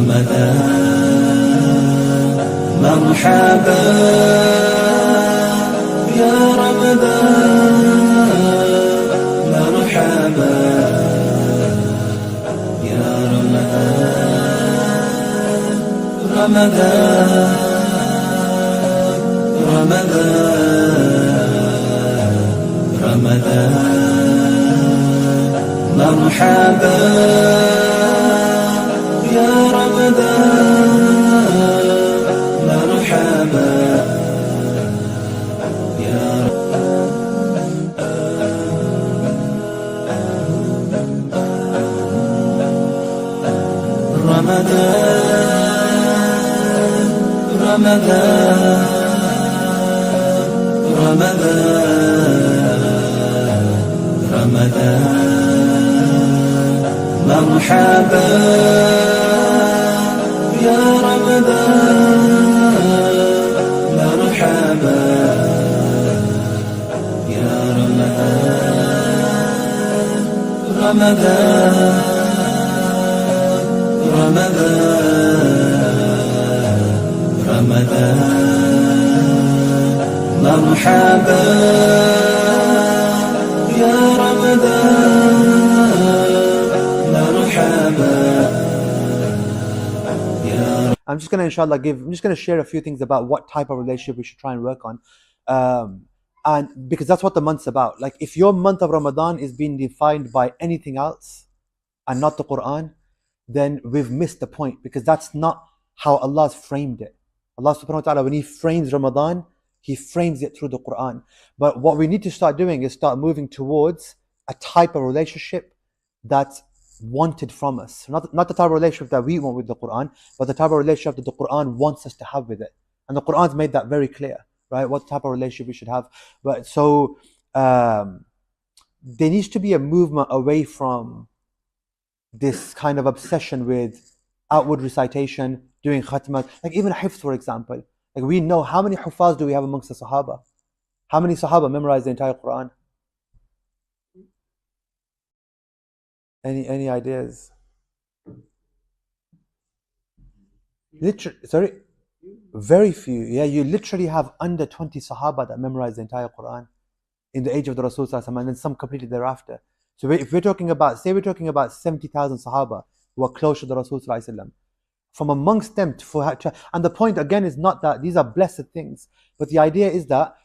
رمضان مرحبا يا رمضان مرحبا يا رمضان رمضان رمضان مرحبا يا رمضان مرحبا يا رمضان رمضان رمضان رمضان مرحبا يا رمضان مرحبا يا رمضان رمضان رمضان رمضان مرحبا يا رمضان مرحبا يا I'm just going to share a few things about what type of relationship we should try and work on. And because that's what the month's about. Like if your month of Ramadan is being defined by anything else and not the Quran, then we've missed the point, because that's not how Allah's framed it. Allah subhanahu wa ta'ala, when He frames Ramadan, He frames it through the Quran. But what we need to start doing is start moving towards a type of relationship that's wanted from us. Not the type of relationship that we want with the Quran, but the type of relationship that the Quran wants us to have with it. And the Quran's made that very clear, right? What type of relationship we should have. But so there needs to be a movement away from this kind of obsession with outward recitation, doing khatmat, like even hifz, for example. Like we know, how many hufaz do we have amongst the Sahaba? How many Sahaba memorized the entire Quran? Any ideas? Sorry? Very few. Yeah, you literally have under 20 Sahaba that memorized the entire Quran in the age of the Rasul ﷺ, and then some completely thereafter. So if we're talking about, say we're talking about 70,000 Sahaba who are close to the Rasul ﷺ, from amongst them, and the point again is not that these are blessed things, but the idea is that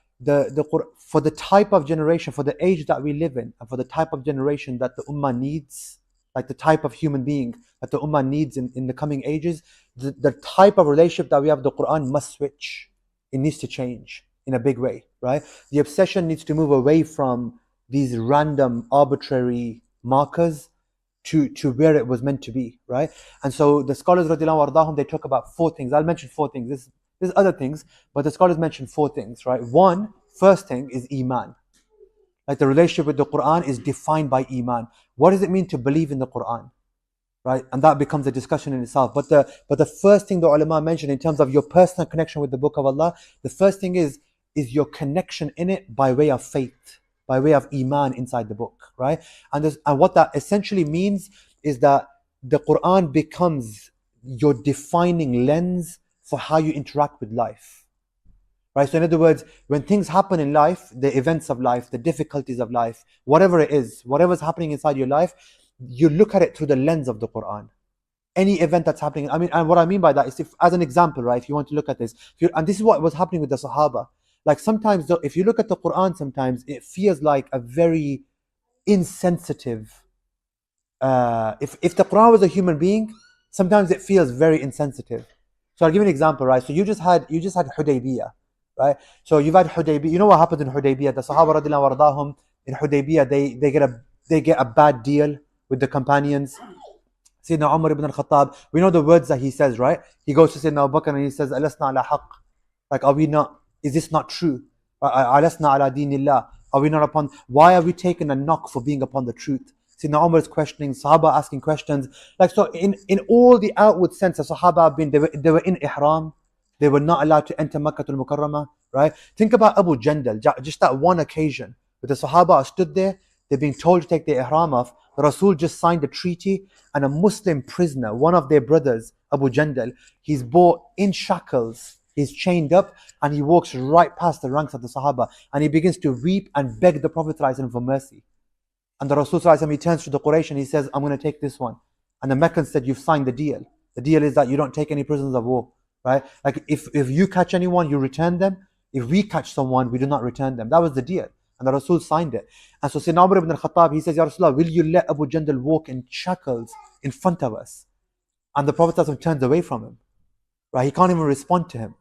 for the type of generation, for the age that we live in, and for the type of generation that the Ummah needs, like the type of human being that the Ummah needs in the coming ages, the type of relationship that we have with the Quran must switch. It needs to change in a big way, right? The obsession needs to move away from these random, arbitrary markers to where it was meant to be, right? And so the scholars, radiallahu ardahum, they talk about 4 things. I'll mention 4 things. There's other things, but the scholars mention 4 things, right? First thing is Iman. Like the relationship with the Quran is defined by Iman. What does it mean to believe in the Quran? Right? And that becomes a discussion in itself. But the first thing the ulama mentioned in terms of your personal connection with the Book of Allah, the first thing is your connection in it by way of faith, by way of Iman inside the book, right? And what that essentially means is that the Quran becomes your defining lens for how you interact with life, right? So in other words, when things happen in life, the events of life, the difficulties of life, whatever it is, whatever's happening inside your life, you look at it through the lens of the Quran. Any event that's happening, and what I mean by that is, as an example, right? If you want to look at this, and this is what was happening with the Sahaba. Like sometimes, though, if you look at the Quran, sometimes it feels like a very insensitive. If the Quran was a human being, sometimes it feels very insensitive. So I'll give you an example, right? So you just had Hudaybiyah, right? So you've had Hudaybiyah. You know what happened in Hudaybiyah? The Sahaba radiallahu anhum in Hudaybiyah, they get a bad deal with the companions. Sayyidina Umar ibn al-Khattab, we know the words that he says, right? He goes to Sayyidina Abu Bakr and he says, "Alasna ala haqq." Like, are we not? Is this not true? Alasna ala dinillah. Are we not upon? Why are we taking a knock for being upon the truth? Sayyidina Umar is questioning, Sahaba asking questions. Like, so in all the outward sense, the Sahaba have been, they were in ihram. They were not allowed to enter Makkah al-Mukarramah, right? Think about Abu Jandal, just that one occasion where the Sahaba stood there. they're being told to take their ihram off. The Rasul just signed a treaty, and a Muslim prisoner, one of their brothers, Abu Jandal, he's brought in shackles, he's chained up, and he walks right past the ranks of the Sahaba, and he begins to weep and beg the Prophet ﷺ for mercy. And the Rasul ﷺ, he turns to the Quraysh and he says, I'm going to take this one. And the Meccans said, you've signed the deal. The deal is that you don't take any prisoners of war, right? Like if you catch anyone, you return them. If we catch someone, we do not return them. That was the deal. And the Rasul signed it. And so Sayyidina Umar ibn al-Khattab, he says, Ya Rasulullah, will you let Abu Jandal walk in shackles in front of us? And the Prophet ﷺ turns away from him, right? He can't even respond to him.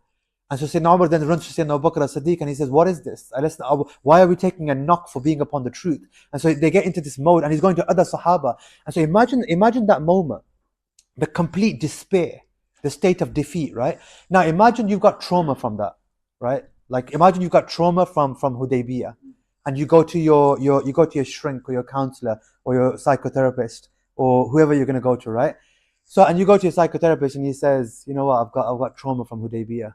And so Sayyidina Umar then runs to Sayyidina Abu Bakr as-Siddiq and he says, what is this? Why are we taking a knock for being upon the truth? And so they get into this mode, and he's going to other Sahaba. And so imagine that moment, the complete despair, the state of defeat, right? Now imagine you've got trauma from that, right? Like imagine you've got trauma from Hudaybiyah, and you go to your shrink or your counselor or your psychotherapist or whoever you're going to go to, right? So and you go to your psychotherapist and he says, you know what, I've got trauma from Hudaybiyah,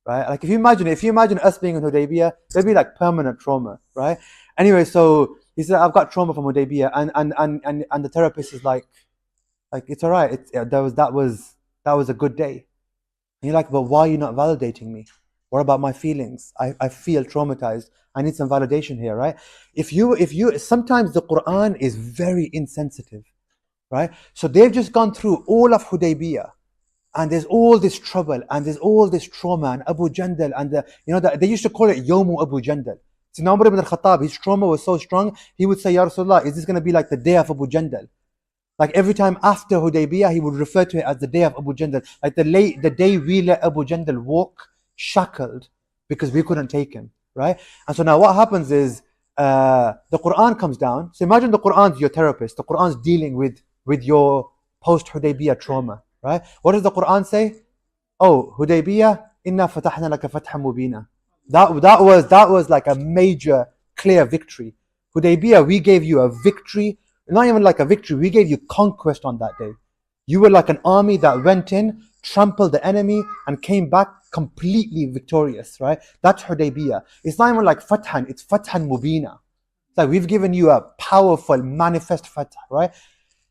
right? Like if you imagine us being in Hudaybiyah, there'd be like permanent trauma, right? Anyway, so he said, I've got trauma from Hudaybiyah, and the therapist is like it's all right. That was a good day. And you're like, but why are you not validating me? What about my feelings? I feel traumatized. I need some validation here, right? If you sometimes the Quran is very insensitive, right? So they've just gone through all of Hudaybiyah, and there's all this trouble, and there's all this trauma, and Abu Jandal, and they used to call it Yawmu Abu Jandal. So Umar ibn al-Khattab, his trauma was so strong, he would say, Ya Rasulullah, is this going to be like the day of Abu Jandal? Like every time after Hudaybiyah, he would refer to it as the day of Abu Jandal. Like the day we let Abu Jandal walk shackled because we couldn't take him, right? And so now what happens is the Quran comes down. So imagine the Quran's your therapist. The Quran's dealing with your post-Hudaybiyah trauma, right? What does the Quran say? Oh, Hudaybiyah, inna fatahna laka fathan mubina. That was like a major, clear victory. Hudaybiyah, we gave you a victory. Not even like a victory, we gave you conquest on that day. You were like an army that went in, trampled the enemy, and came back completely victorious, right? That's Hudaybiyah. It's not even like Fathan, it's Fathan Mubina. It's like we've given you a powerful, manifest Fatah, right?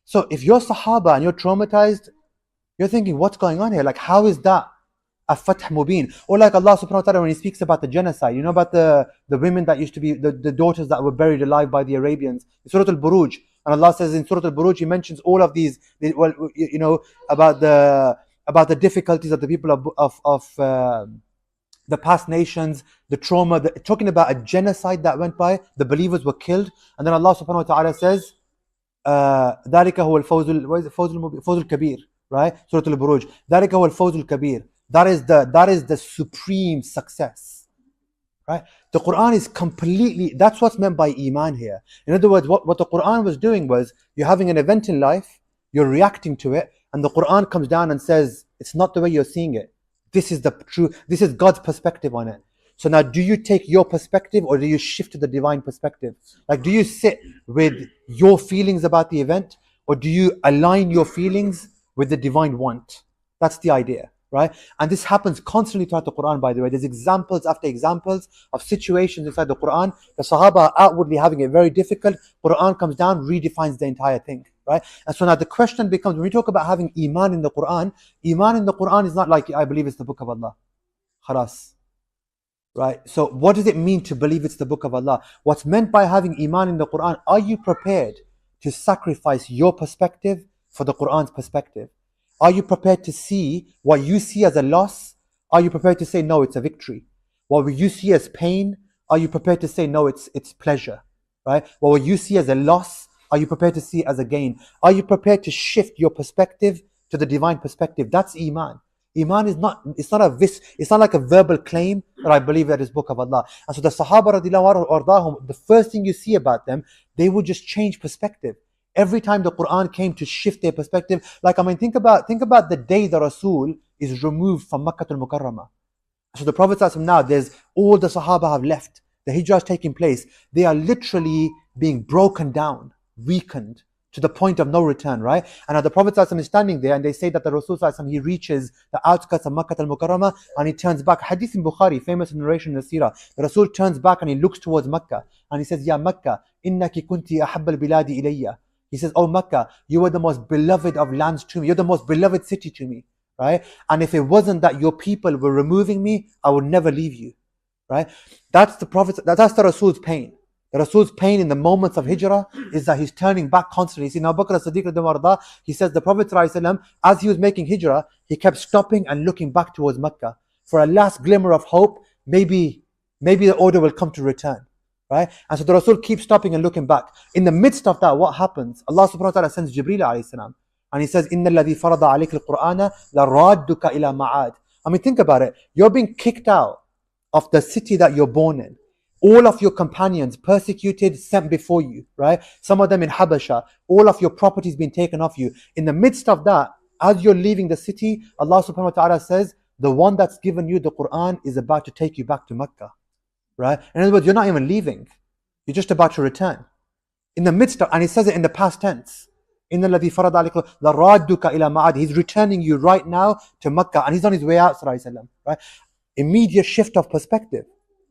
So if you're Sahaba and you're traumatized, you're thinking, what's going on here? Like, how is that a Fath Mubin? Or like Allah subhanahu wa ta'ala when He speaks about the genocide, you know about the women that used to be, the daughters that were buried alive by the Arabians. In Surah Al-Buruj, and Allah says in Surah Al-Buruj, He mentions all of these, about the difficulties of the people of the past nations, the trauma, talking about a genocide that went by, the believers were killed. And then Allah subhanahu wa ta'ala says, ذَلِكَ هُوَ الْفَوْزُ الْكَبِيرُ, right? Surah Al-Buruj. ذَلِكَ هُوَ الْفَوْزُ الْكَبِيرُ. That is the supreme success, right? The Quran is completely, that's what's meant by Iman here. In other words, what the Quran was doing was, you're having an event in life, you're reacting to it, and the Quran comes down and says, it's not the way you're seeing it. This is God's perspective on it. So now, do you take your perspective or do you shift to the divine perspective? Like, do you sit with your feelings about the event, or do you align your feelings with the divine want? That's the idea, right? And this happens constantly throughout the Quran, by the way. There's examples after examples of situations inside the Quran. The Sahaba are outwardly having it very difficult. Quran comes down, redefines the entire thing, right? And so now the question becomes, when we talk about having Iman in the Quran is not like, I believe it's the book of Allah. Khalas. Right? So what does it mean to believe it's the book of Allah? What's meant by having Iman in the Quran, are you prepared to sacrifice your perspective for the Quran's perspective? Are you prepared to see what you see as a loss? Are you prepared to say, no, it's a victory? What you see as pain, are you prepared to say, no, it's pleasure? Right? What you see as a loss, are you prepared to see as a gain? Are you prepared to shift your perspective to the divine perspective? That's Iman. Iman is not, it's not like a verbal claim that I believe that is book of Allah. And so the Sahaba radiallahu anhum, the first thing you see about them, they would just change perspective. Every time the Quran came to shift their perspective, like, I mean, think about the day the Rasul is removed from Makkah al-Mukarramah. So the Prophet now, there's all the Sahaba have left. The Hijrah is taking place. They are literally being broken down, weakened. to the point of no return, right? And now the Prophet ﷺ is standing there, and they say that the Rasul ﷺ, he reaches the outskirts of Makkah al-Mukarramah, and he turns back. Hadith in Bukhari, famous narration in the Seerah. The Rasul turns back and he looks towards Makkah, and he says, Ya Makkah, innaki kunti ahabba al-biladi ilayya. He says, oh Makkah, you are the most beloved of lands to me. You're the most beloved city to me, right? And if it wasn't that your people were removing me, I would never leave you, right? That's the Prophet, that's the Rasul's pain. The Rasul's pain in the moments of hijrah is that he's turning back constantly. You see, Abu Bakr as-Siddiq, he says the Prophet ﷺ, as he was making hijrah, he kept stopping and looking back towards Mecca for a last glimmer of hope. Maybe the order will come to return, right? And so the Rasul keeps stopping and looking back. In the midst of that, what happens? Allah subhanahu wa ta'ala sends Jibreel alayhi salam, and he says, إِنَّ الَّذِي فَرَضَ عَلَيْكَ الْقُرْآنَ لَرَادُّكَ إِلَى مَعَادٍ. I mean, think about it. You're being kicked out of the city that you're born in. All of your companions persecuted, sent before you, right? Some of them in Habasha. All of your properties being taken off you. In the midst of that, as you're leaving the city, Allah subhanahu wa ta'ala says, the one that's given you the Quran is about to take you back to Mecca, right? In other words, you're not even leaving. You're just about to return. In the midst of, and he says it in the past tense. إِنَّ الَّذِي فَرَضَ عَلَيْكَ لَرَادُّكَ إِلَى مَعَادٍ. He's returning you right now to Mecca, and he's on his way out, sallallahu alayhi wa sallam, right? Immediate shift of perspective.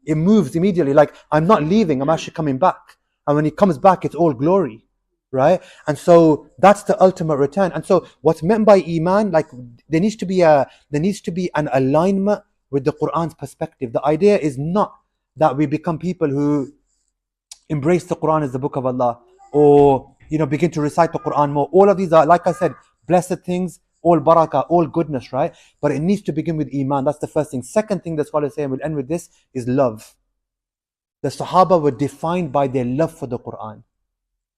It moves immediately, like, I'm not leaving, I'm actually coming back. And when he comes back, it's all glory, right? And so that's the ultimate return. And so what's meant by Iman, like, there needs to be an alignment with the Quran's perspective. The idea is not that we become people who embrace the Quran as the book of Allah, or begin to recite the Quran more. All of these are, like I said, blessed things, all barakah, all goodness, right? But it needs to begin with Iman. That's the first thing. Second thing the scholars say, and we'll end with this, is love. The Sahaba were defined by their love for the Quran.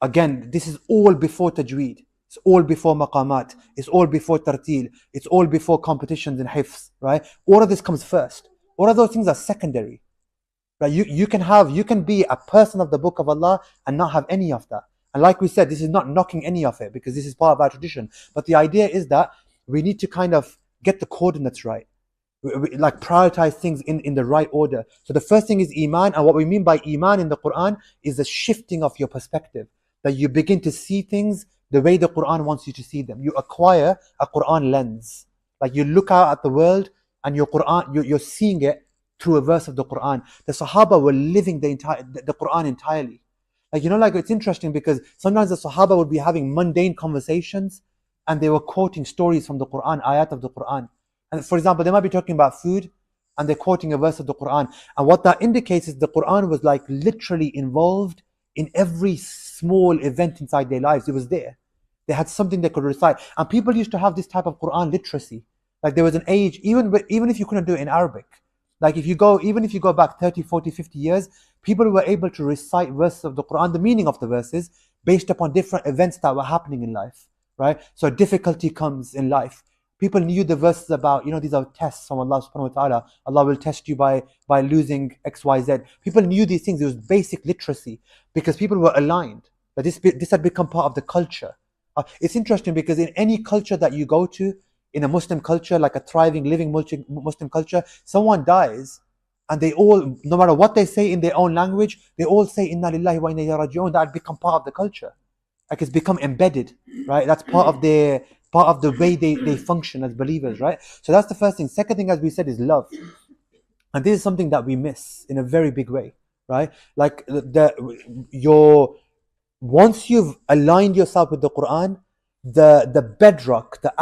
Again, this is all before tajweed. It's all before maqamat. It's all before tartil. It's all before competitions in hifz, right? All of this comes first. All of those things are secondary, right? You can be a person of the book of Allah and not have any of that. And like we said, this is not knocking any of it, because this is part of our tradition. But the idea is that we need to kind of get the coordinates right. We like prioritize things in the right order. So the first thing is Iman. And what we mean by Iman in the Quran is the shifting of your perspective. That you begin to see things the way the Quran wants you to see them. You acquire a Quran lens. Like, you look out at the world and your Quran, you're seeing it through a verse of the Quran. The Sahaba were living the Quran entirely. Like, it's interesting because sometimes the Sahaba would be having mundane conversations and they were quoting stories from the Quran, ayat of the Quran. And for example, they might be talking about food and they're quoting a verse of the Quran. And what that indicates is the Quran was like literally involved in every small event inside their lives. It was there. They had something they could recite. And people used to have this type of Quran literacy. Like, there was an age, even if you couldn't do it in Arabic, like even if you go back 30, 40, 50 years, people were able to recite verses of the Quran, the meaning of the verses, based upon different events that were happening in life, right? So difficulty comes in life. People knew the verses about, these are tests from Allah subhanahu wa ta'ala. Allah will test you by losing X, Y, Z. People knew these things. It was basic literacy because people were aligned. But this had become part of the culture. It's interesting because in any culture that you go to, in a Muslim culture, like a thriving, living Muslim culture, someone dies and they all, no matter what they say in their own language, they all say, Inna lillahi wa inna ilayhi raji'un. That had become part of the culture. Like, it's become embedded, right? That's part of the way they function as believers, right? So that's the first thing. Second thing, as we said, is love. And this is something that we miss in a very big way, right? Like, once you've aligned yourself with the Quran, the bedrock, the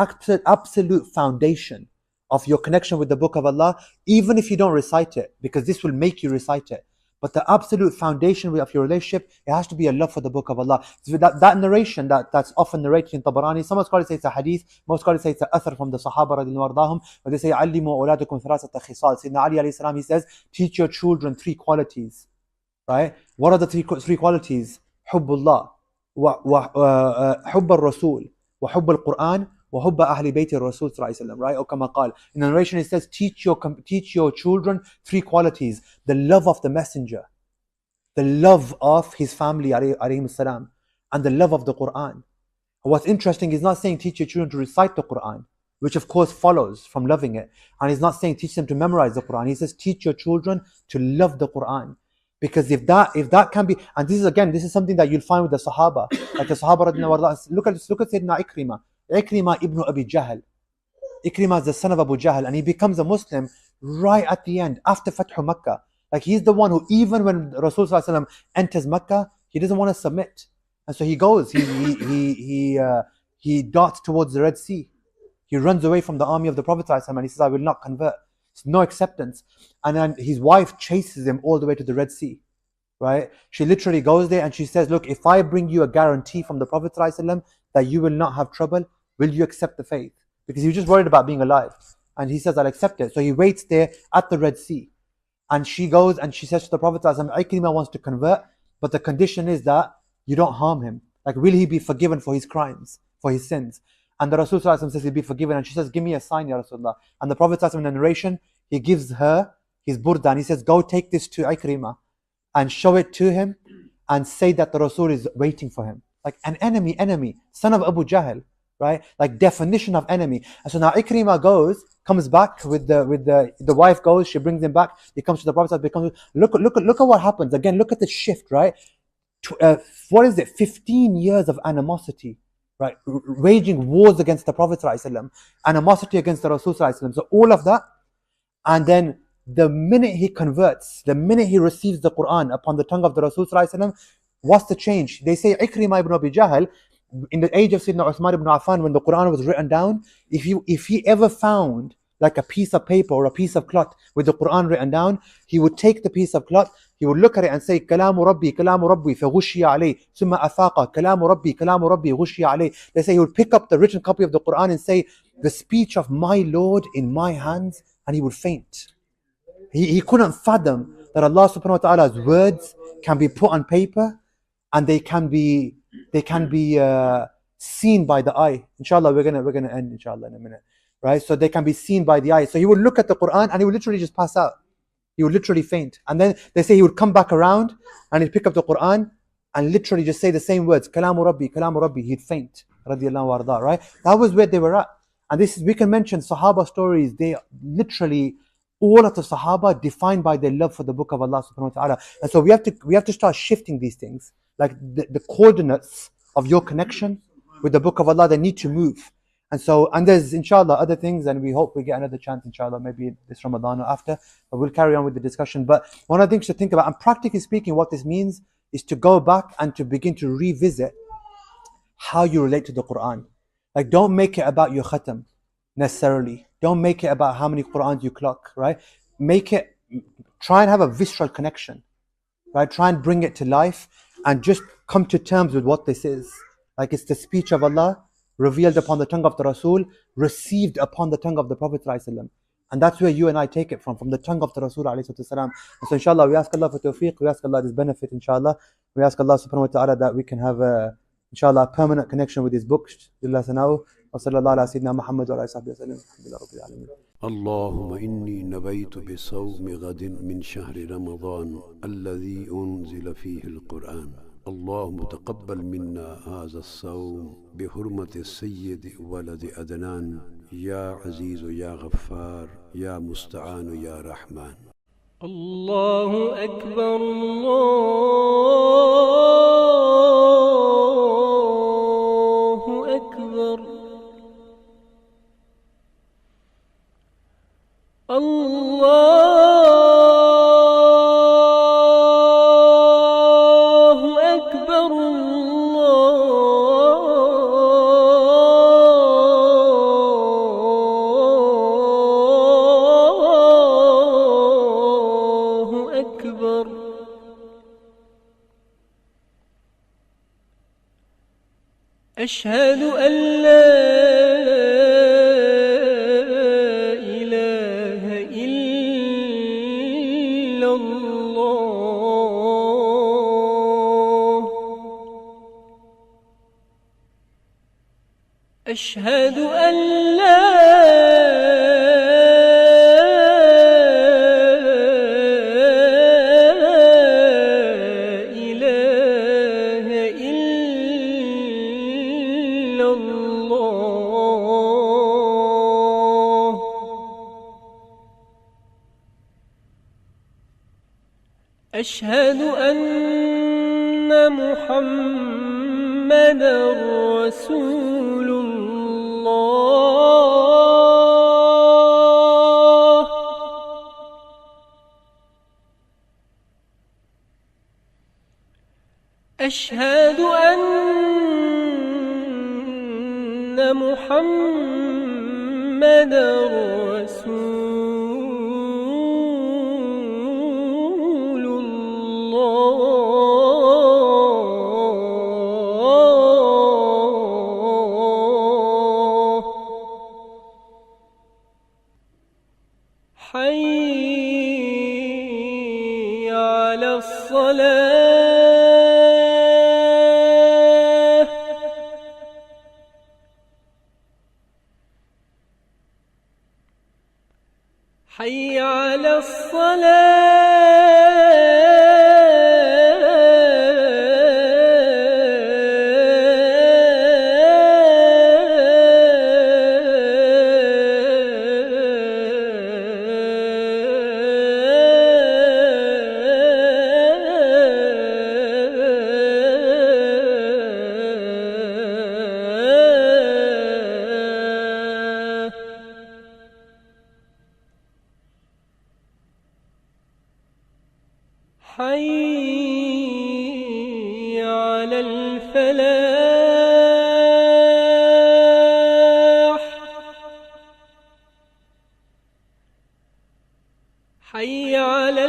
absolute foundation of your connection with the book of Allah, even if you don't recite it, because this will make you recite it, but the absolute foundation of your relationship, it has to be a love for the book of Allah. So that narration that's often narrated in Tabarani, some scholars say it's a hadith, most scholars say it's an athar from the Sahaba radiallahu anhum, but they say, عَلِّمُوا أَوْلَادَكُمْ ثَلَاثَةَ خِصَالٍ. Sayyidina Ali alayhi salam, he says, teach your children 3 qualities, right? What are the three qualities? حُبُّ اللَّهِ وحب الرسول وحب القرآن وحب أهل بيت الرسول صلى الله عليه وسلم, right? Or كما قال. In the narration it says, teach your children 3 qualities: the love of the messenger, the love of his family alayhi salam, and the love of the Quran. And what's interesting is not saying teach your children to recite the Quran, which of course follows from loving it, and he's not saying teach them to memorize the Quran. He says teach your children to love the Quran. Because if that can be, and this is something that you'll find with the Sahaba, like the Sahaba radiallahu anhu. Look at Sayyidina Ikrimah ibn Abi Jahl. Ikrimah is the son of Abu Jahl, and he becomes a Muslim right at the end, after Fathu Makkah. Like he's the one who, even when Rasulullah enters Makkah, he doesn't want to submit, and so he goes. He darts towards the Red Sea. He runs away from the army of the Prophet and he says, "I will not convert." It's no acceptance. And then his wife chases him all the way to the Red Sea. Right? She literally goes there and she says, "Look, if I bring you a guarantee from the Prophet that you will not have trouble, will you accept the faith?" Because he was just worried about being alive. And he says, "I'll accept it." So he waits there at the Red Sea. And she goes and she says to the Prophet, Ikrimah wants to convert, but the condition is that you don't harm him. Like, will he be forgiven for his crimes, for his sins? And the Rasul says he'll be forgiven. And she says, "Give me a sign, Ya Rasulullah." And the Prophet in the narration, he gives her his burda and he says, "Go take this to Ikrimah and show it to him and say that the Rasul is waiting for him." Like an enemy, son of Abu Jahl, right? Like definition of enemy. And so now Ikrimah comes back with the wife goes, she brings him back, he comes to the Prophet, look at what happens. Again, look at the shift, right? What is it? 15 years of animosity, right? Waging wars against the Prophet ﷺ, animosity against the Rasul ﷺ. So all of that, and then the minute he converts, the minute he receives the Quran upon the tongue of the Rasul ﷺ, what's the change? They say Ikrimah ibn Abi Jahl, in the age of Sayyidina Uthman ibn Affan, when the Quran was written down, if he ever found like a piece of paper or a piece of cloth with the Quran written down, he would take the piece of cloth, he would look at it and say, "Kalamu Rabbi, Kalamu Rabbi, فغشي عليه, ثم أفاق, Kalamu Rabbi, Kalamu Rabbi, غشي عليه." They say he would pick up the written copy of the Quran and say, "The speech of my Lord in my hands," and he would faint. He couldn't fathom that Allah subhanahu wa ta'ala's words can be put on paper and they can be seen by the eye. Inshallah, we're gonna end inshallah in a minute, right? So they can be seen by the eye. So he would look at the Quran and he would literally just pass out. He would literally faint. And then they say he would come back around and he'd pick up the Quran and literally just say the same words, "Kalamu Rabbi, Kalamu Rabbi." He'd faint, radiallahu anhu, right? That was where they were at. And we can mention Sahaba stories. They literally, all of the Sahaba defined by their love for the book of Allah subhanahu wa ta'ala. And so we have to start shifting these things. Like the coordinates of your connection with the book of Allah, they need to move. And there's inshallah other things, and we hope we get another chance inshallah, maybe this Ramadan or after, but we'll carry on with the discussion. But one of the things to think about, and practically speaking, what this means is to go back and to begin to revisit how you relate to the Quran. Like, don't make it about your khatam necessarily. Don't make it about how many Qurans you clock, right? Try and have a visceral connection, right? Try and bring it to life and just come to terms with what this is. Like, it's the speech of Allah revealed upon the tongue of the Rasul, received upon the tongue of the Prophet ﷺ. And that's where you and I take it from the tongue of the Rasul ﷺ. And so inshallah, we ask Allah for tawfiq, we ask Allah this benefit inshallah. We ask Allah subhanahu wa ta'ala that we can have inshallah a permanent connection with his books. وصلى الله على سيدنا محمد وعلى آله وصحبه وسلم. الحمد لله رب العالمين. اللهم إني نبيت بصوم غد من شهر رمضان الذي أنزل فيه القرآن. اللهم تقبل منا هذا الصوم بحرمة السيد ولد أدنان يا عزيز يا غفار يا مستعان يا رحمن. الله أكبر الله أكبر الله أكبر الله أكبر. أشهد أن لا إله إلا الله. أشهد أن لا إله إلا الله. أشهد أن محمدا رسول الله. أشهد أن محمدا رسول الله. حي على الصلاة. حي على حي على الفلاح. حي على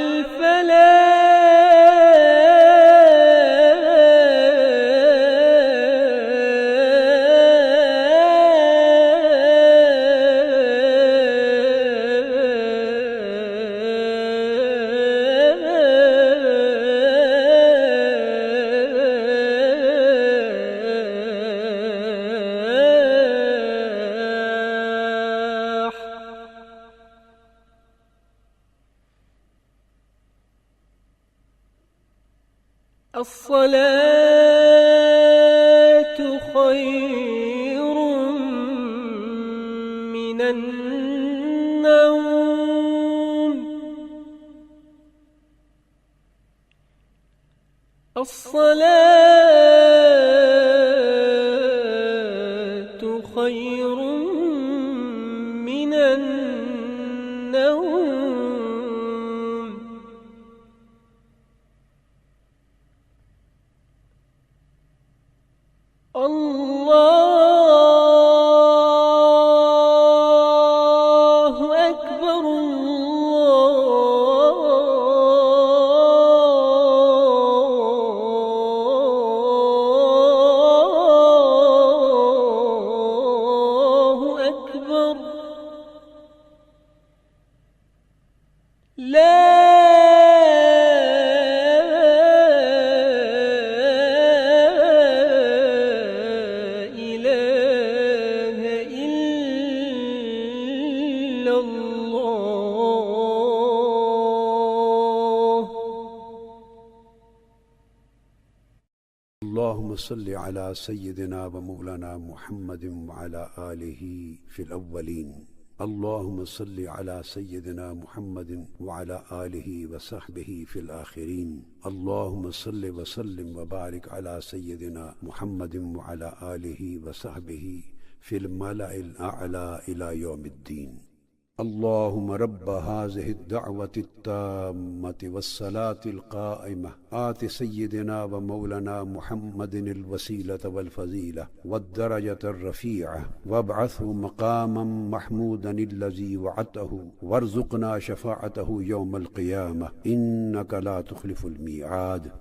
الصلاة خير من النوم. الصلاة خير من النوم. الله أكبر الله أكبر. لا اللهم صل على سيدنا ومولانا محمد وعلى آله في الأولين. اللهم صل على سيدنا محمد وعلى آله وصحبه في الآخرين. اللهم صل وسلم وبارك على سيدنا محمد وعلى آله وصحبه في الملأ الأعلى إلى يوم الدين. اللهم رب هذه الدعوة التامة والصلاة القائمة آت سيدنا ومولانا محمد الوسيلة والفضيلة والدرجة الرفيعة وابعثه مقاما محمودا الذي وعدته وارزقنا شفاعته يوم القيامة إنك لا تخلف الميعاد.